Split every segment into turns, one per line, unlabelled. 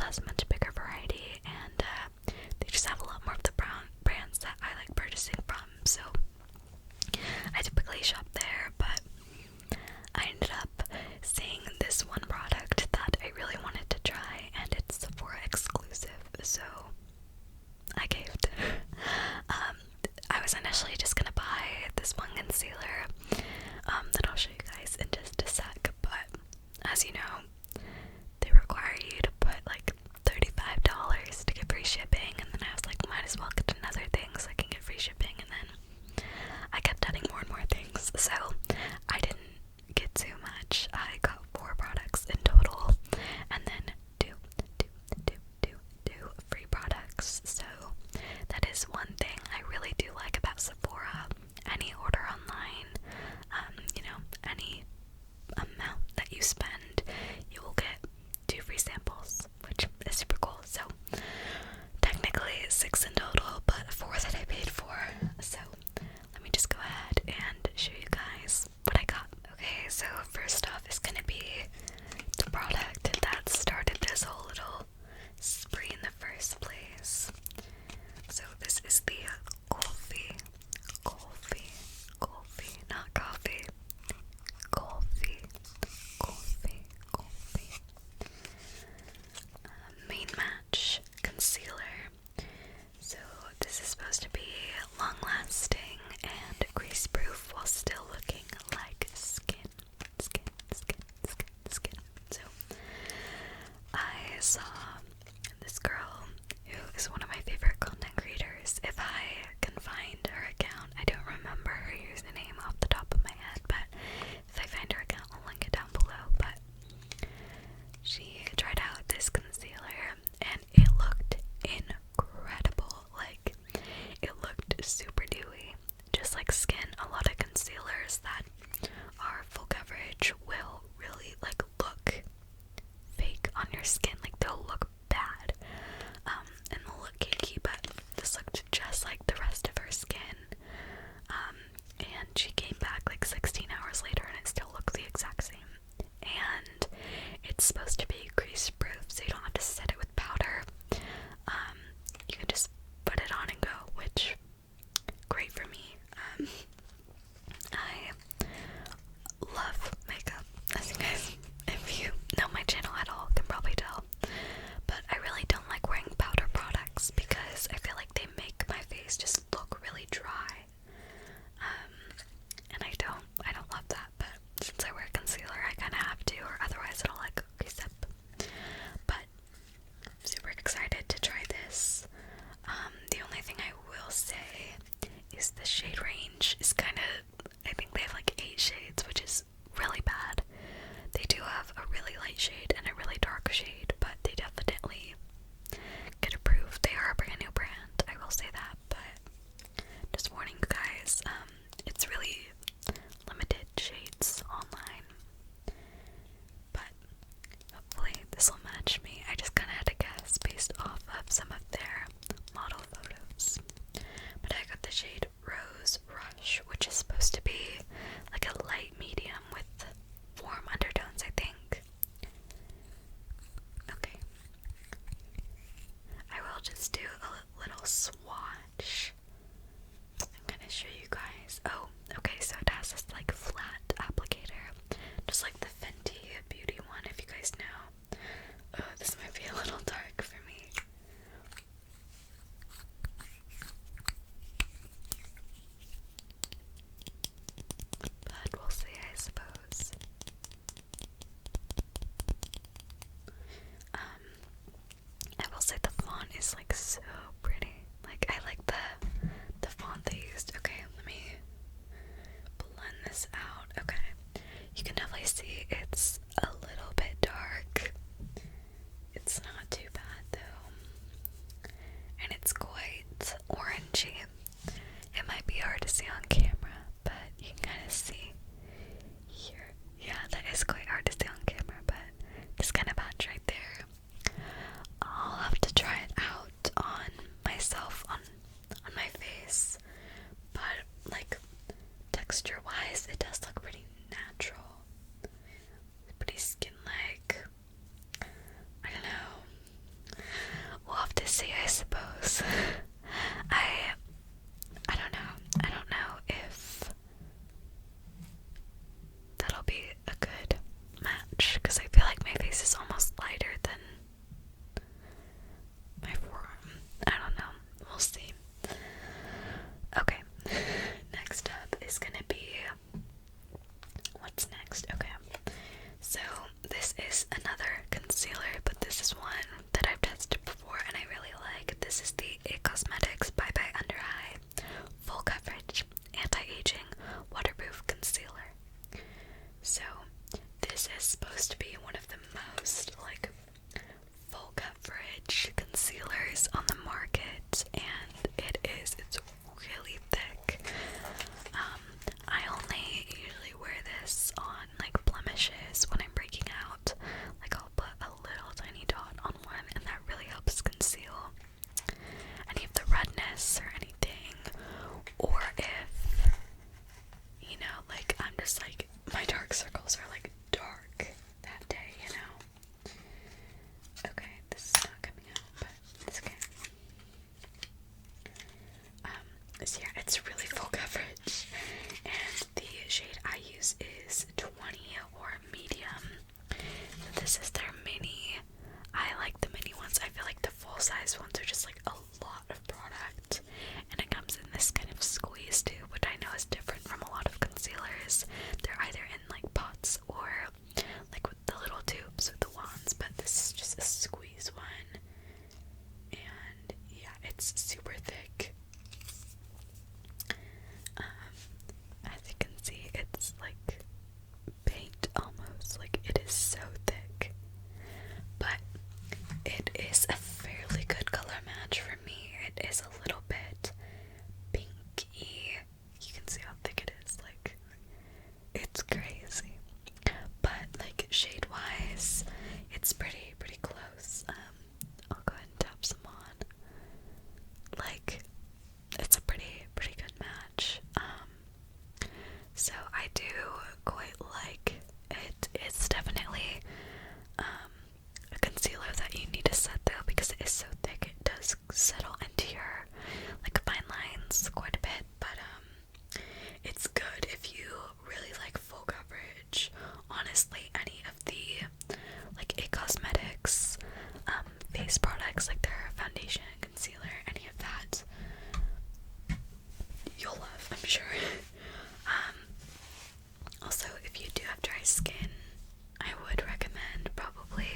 has a much bigger variety, and they just have a lot more of the brands that I like purchasing from, so I typically shop there. But I ended up seeing this one product that I really wanted to try, and it's Sephora exclusive, so I caved. I was initially just gonna buy this one concealer that I'll show you guys in just a sec, but as you know, they require you to put like $35 to get free shipping, and then I was like, might as well get another thing so I can get free shipping, and then I kept adding more and more things, so I didn't get too much. I got 4 products in total, and then two free products. So that is one thing I really do like about Sephora. Any order online, you know, any amount that you spend, you will get 2 free samples, which is super cool. So technically 6 in total, but 4 that I paid for. So let me just go ahead and show you guys what I got. Okay, so first off is gonna be the product that started this whole little spree in the first place. So this is the kulfi, not coffee, kulfi, main match concealer. So this is supposed to be long lasting and grease proof while still looking like skin. So I saw this girl who is one of my favorite content creators. If I can find her account, I don't remember her username off the top of my head, but if I find her account, I'll link it down below. But she tried out this concealer and it looked incredible. Like, it looked super dewy, just like skin. A lot of concealers that are full coverage will really like look fake on your skin, like they'll look bad, and they'll look cakey, but this looked just like the rest of her skin, and she came back like 16 hours later and it still looks the exact same. And it's supposed to be grease proof, so you don't have to set it with powder. You can just put it on and go, which great for me. I love makeup, as you guys, if you know my channel at all, can probably tell. But I really don't like wearing powder products because I feel like they make my face just look really dry. And I don't love that, but since I wear concealer, I kind of have to, or otherwise it'll like grease up. But I'm super excited to try this. The only thing I will say is the shade range is kind of, I think they have like 8 shades, which is really bad. They do have a really light shade and a really dark shade, but they definitely get approved. They are a brand new brand, I will say that, but just warning you guys, it's really limited shades online, but hopefully this will match me. I just kind of had to guess based off of some of their model photos, but I got the shade Rose Rush, which is supposed to be like a light medium with warm undertones, I think. Okay, I will just do a little swatch. I'm gonna show you guys. Oh, okay, so it has this like flat applicator, just like the Fenty Beauty one, if you guys know. Oh, this might be a little dark for me. But we'll see, I suppose. I will say the font is like so pretty. Like, I like the font they used. Okay, let me blend this out. Okay, you can definitely see it's a little bit dark. It's not too bad though, and it's quite orangey. It might be hard to see on camera, but you can kind of see here. Yeah, that is quite hard to see on camera, but this kind of patch right there. I'll have to try it out on myself, on my face, but like texture wise it does look pretty natural, pretty skin like. I don't know, see, I suppose. I don't know. I don't know if that'll be a good match, because I feel like my face is almost lighter than my forearm. I don't know. We'll see. Okay. Next up is gonna be... What's next? Okay. So, this is another concealer, but this is one that I've tested before and I really like. This is the It Cosmetics Bye Bye Under Eye Full Coverage Anti-Aging Waterproof Concealer. So, this is supposed to be one of the most, like, full coverage concealers on the market, and it's really thick. I only usually wear this on, like, blemishes when I'm breaking out. Like, I'll put a little tiny dot on one, and that really helps conceal any of the redness or anything. Or if, you know, like, I'm just, like, my dark circles are, like, dark that day, you know? Okay, this is not coming out, but it's okay. So yeah, it's really full coverage, and the shade I use is 20 or medium. So this is their mini. I like the mini ones. I feel like the full size ones are just like a lot of product, and it comes in this kind of squeeze too, which I know is different from a lot of concealers. They're either in like pots or like with the little tubes with the wands, but this is just a squeeze one, and yeah, it's super thick. As you can see, it's like paint almost, like it is so thick, but it is a fairly good color match for me. It is a little bit pinky. You can see how thick it is, like it's crazy, but like shade wise it's pretty close. I'll go ahead and tap some on. Like, it's a pretty good match. So I do quite like it. It's definitely a concealer that you need to set though, because it is so thick. It does settle into your like fine lines quite a bit, but it's good if you really like full coverage. Honestly, any of the like It Cosmetics face products, like their foundation, concealer, any of that, you'll love, I'm sure. Also, if you do have dry skin, I would recommend probably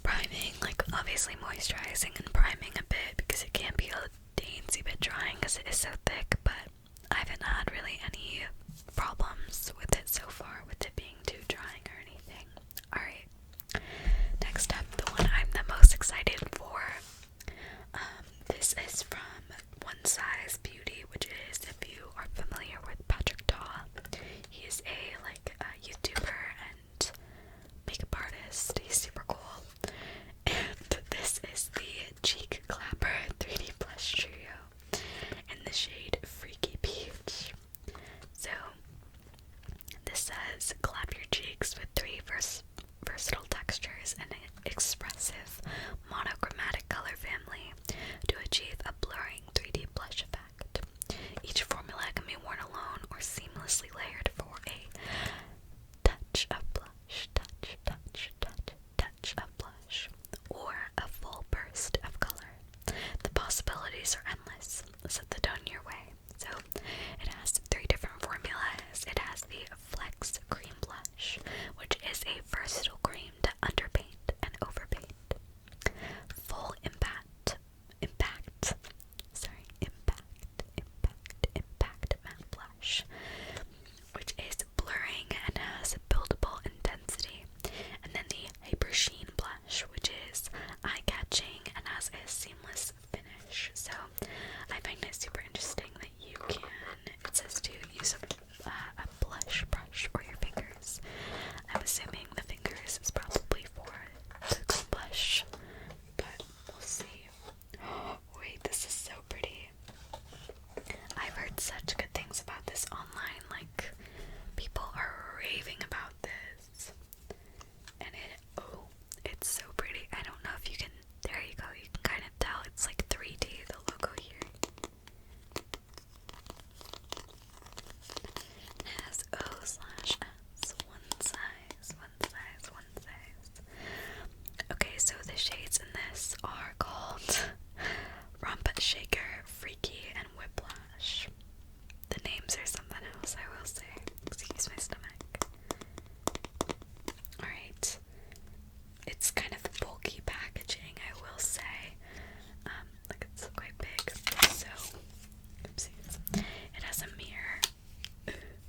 priming, like obviously moisturizing and priming a bit, because it can be a teensy bit drying because it is so thick, but I haven't had really any problems with it so far, with it being too drying or anything. Alright, next up, the one I'm the most excited for. This is from One Size Beauty, which is, if you are familiar with Patrick Ta, he is a like YouTuber and makeup artist. He's super cool. And this is the Cheek Clapper 3D Blush Trio in the shade Freaky Peach. So this says, clap your cheeks with 3 versatile textures and an expressive monochromatic color family to achieve a blurring 3D blush effect. Each formula can be worn alone or seamlessly layered for a touch of blush, touch of blush, or a full burst of color. The possibilities are endless. Set the tone your way. So it has 3 different formulas. It has the Flex Cream Blush, which is a versatile cream to underpaint and overpaint. Full Impact Matte Blush, which is blurring and has buildable intensity. And then the Hyper Sheen Blush, which is eye-catching and has a seamless finish. So I find it super interesting that you can, it says to use a blush brush or your fingers. I'm assuming the fingers is probably for the cream blush, but we'll see. Oh, wait, this is so pretty. I've heard such good things about this online, like people are raving about this, and it's so pretty. I don't know if you can, there you go, you It's kind of bulky packaging, I will say. Like it's quite big. So, oopsies. It has a mirror,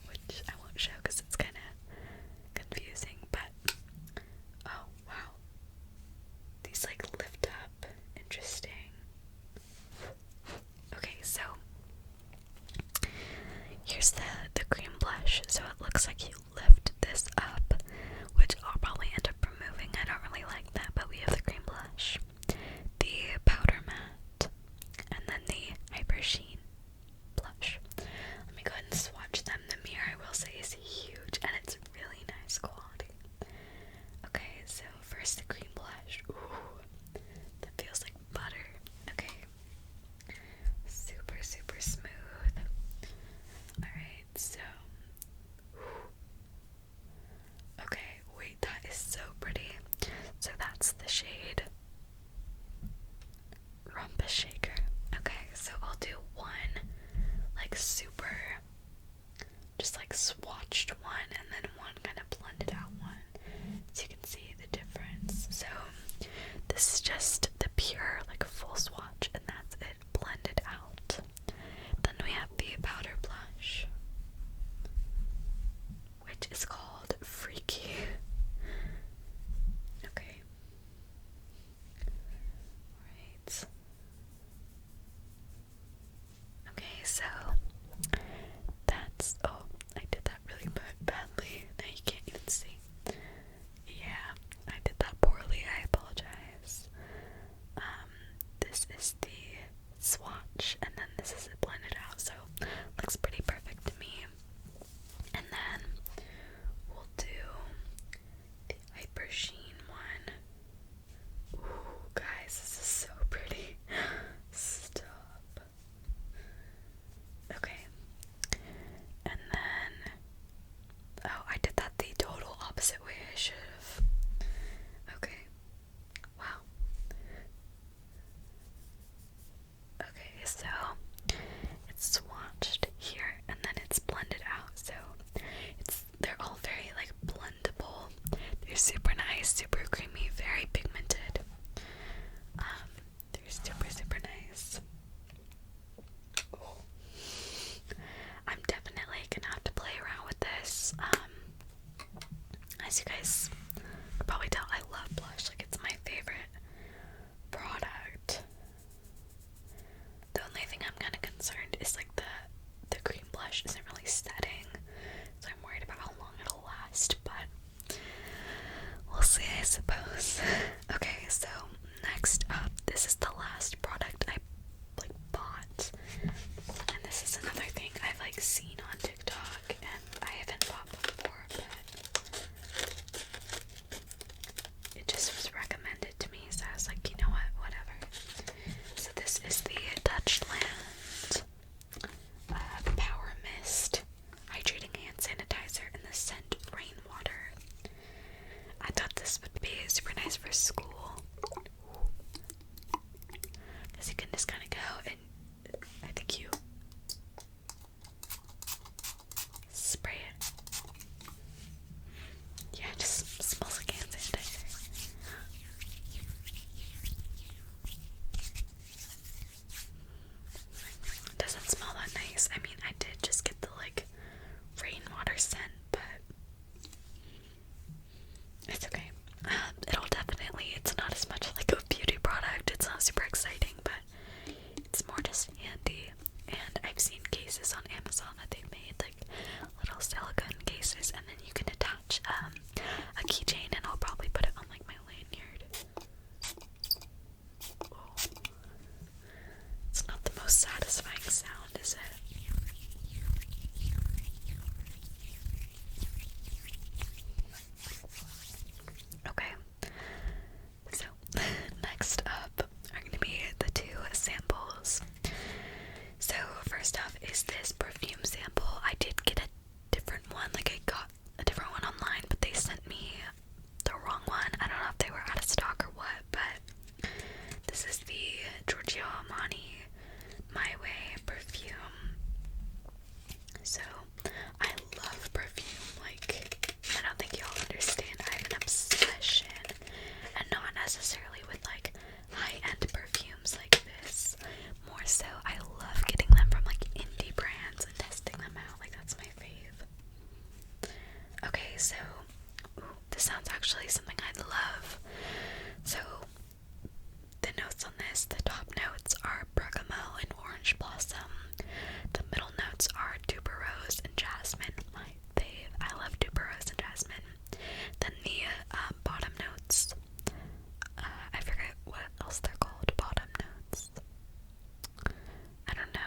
which I won't show because it's kind of confusing. But oh wow, these like lift up. Interesting. Okay, so here's the cream blush. So it looks like you lift this up, which I'll probably end up removing. I don't really like that, but we have the cream blush, the powder matte, and then the hyper sheen blush. Let me go ahead and swatch them. The mirror, I will say, is huge, and it's really nice quality. Okay, so first the cream blush. Ooh, that feels like butter. Okay. Super, super smooth. Alright, so. Okay, wait, that is so pretty. So that's the shade Rumpus Shaker. Okay, so I'll do one, like super, just like swatched one, and then one kind of blended out one, so you can see the difference. So this is just the pure, like full swatch, and that's it blended out. Then we have the powder blush, which is called Freaky. Okay. Alright. Okay, so that's, oh, I did that really badly. Now you can't even see. Yeah, I did that poorly. I apologize. This is the swatch, and then this is it blended out, so looks pretty perfect to me. And then we'll do the hyper sheen one. Ooh, guys, this is so pretty. Stop. Okay. And then, oh, I did that the total opposite way. I should have. Okay. Wow. Okay, so it's swatched here, and then it's blended out. So they're all very like blendable. They're super nice, super creamy, very pigmented. They're super, super nice. Oh. I'm definitely gonna have to play around with this. As you guys can probably tell, I love blush. Like, it's my favorite product. The only thing I'm kind of concerned is like the cream blush isn't really setting, so I'm worried about how long it'll last, but we'll see, I suppose. Okay, so next up, this is the last product I like bought, and this is another thing I've like seen on TikTok and I haven't bought before, but it just was recommended to me, so I was like, you know what, whatever. So this is the Touchland Power Mist Hydrating Hand Sanitizer in the scent Rainwater. I thought this would be super nice for school, because you can just kind of go and I think you spray it. Yeah, it just smells like hand sanitizer. It doesn't smell that nice. I mean, I did just get the like rainwater scent, but it's okay. It'll definitely, it's this sounds actually something I'd love. So, the notes on this, the top notes are bergamot and orange blossom. The middle notes are tuberose and jasmine. My fave. I love tuberose and jasmine. Then the bottom notes, I forget what else they're called. Bottom notes. I don't know.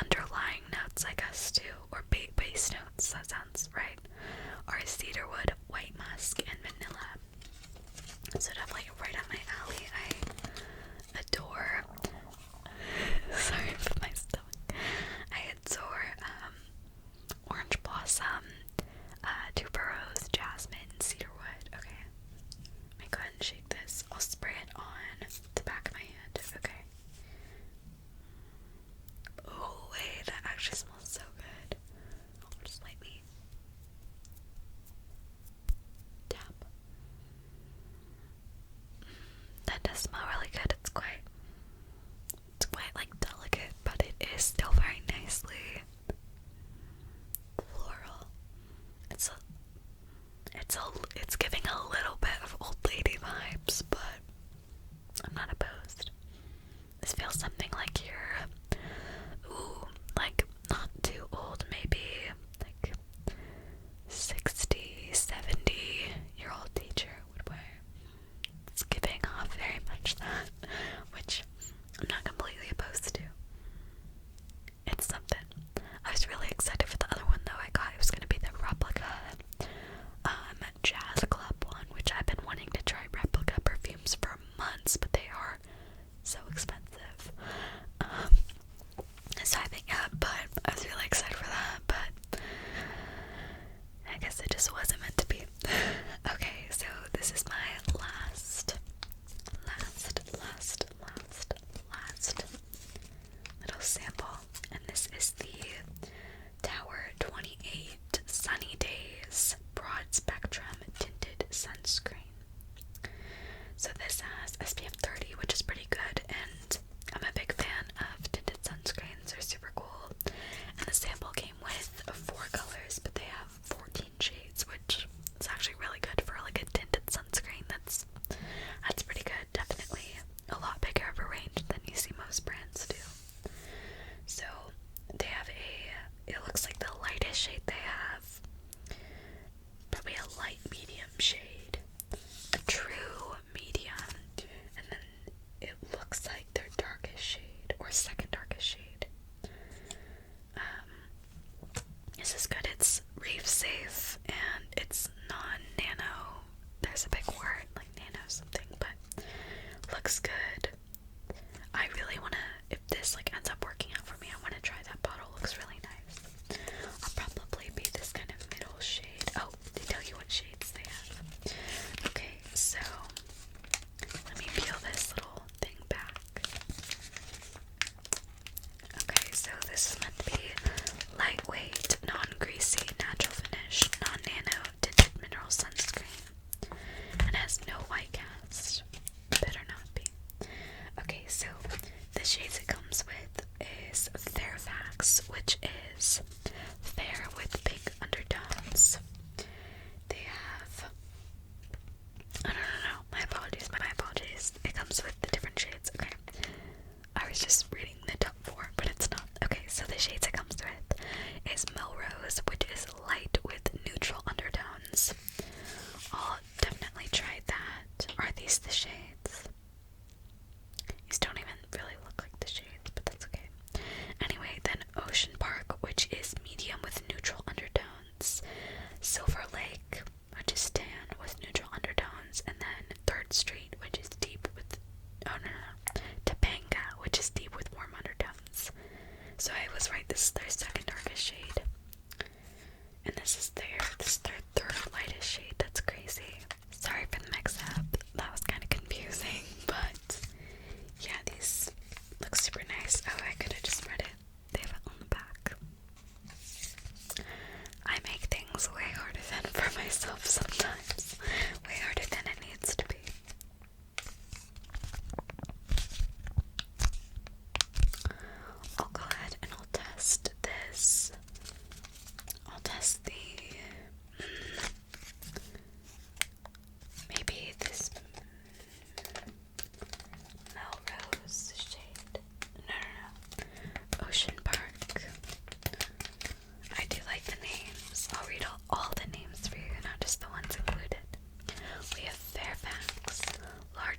Underlying notes, I guess, too. Or base notes, that sounds right. Are cedarwood, white musk, and vanilla. So definitely right up my alley. I adore. Sorry for my stomach. I adore orange blossom, tuberose, jasmine, cedarwood. Okay. Let me go ahead and shake this. I'll spray it on the back of my hand. Okay. Oh wait, that actually smells so good. I'll just lightly tap. That does smell really good. It's quite like delicate, but it is still very nicely floral. It's giving a little bit of old lady vibes, but I'm not opposed. This feels something like like not too old, maybe like 60, 70-year-old teacher would wear. It's giving off very much that, which I'm not completely opposed to. It's something. I was really excited for the other one though. I got it was going to be the replica Jazz Club one, which I've been wanting to try replica perfumes for months, but they are so expensive. So I think, yeah, but I was really excited for that, but I guess it just wasn't meant to be. Okay, so this is my last little sample, and this is the Tower 28 Sunny Days Broad Spectrum Tinted Sunscreen. So this has SPF 30, which is pretty good, and I'm a big fan of tinted sunscreens. They're super cool. And the sample came with 4 colors, but they have 14 shades, which is actually really good for like a tinted sunscreen. That's pretty good. Definitely a lot bigger of a range than you see most brands do. So they have it looks like the lightest shade they have, probably a light medium shade, a true medium, and then it looks like their darkest shade, or second darkest shade. This is good. It's reef safe, and it's non-nano. There's a big word, like nano something, but looks good. I really wanna, if this like ends up working out for me, I wanna try that bottle. Looks really nice. I'll probably be this kind of middle shade. Oh, they tell you what shades they have. Okay, so let me peel this little thing back. Okay, so this is meant to be lightweight, non-greasy, natural finish, non-nano, tinted mineral sunscreen, and has no white cast. Better not be.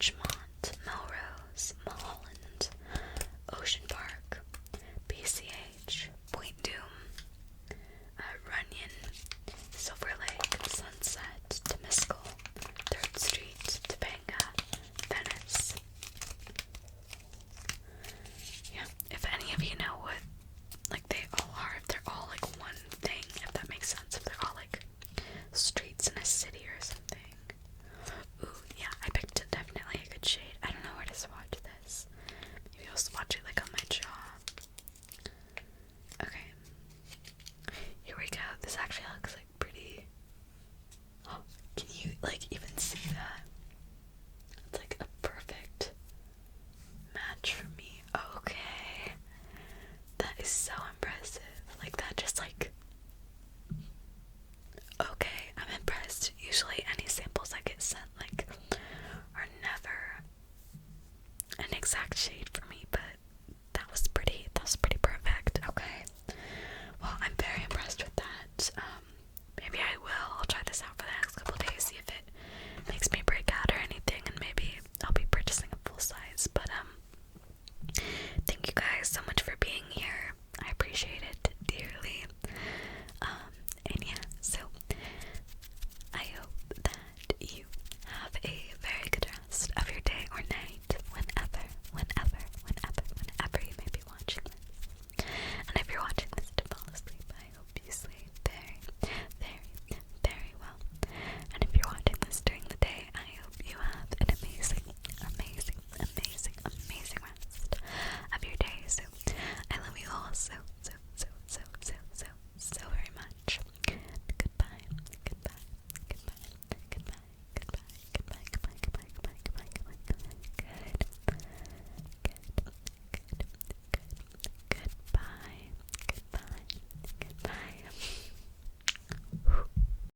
Larchmont, Melrose, Mulholland, Ocean Park, BCH, Point Doom, Runyon, Silver Lake, Sunset, Temiscal, 3rd Street, Topanga, Venice. Yeah, if any of you know what, like, they all are, if they're all, like, one thing, if that makes sense, if they're all, like, streets in a city or something. Ooh, yeah, I picked definitely a good shade. I don't know where to swatch this. Maybe I'll swatch it, like, on my jaw. Okay. Here we go. This actually looks, like, pretty... Oh, can you, like, even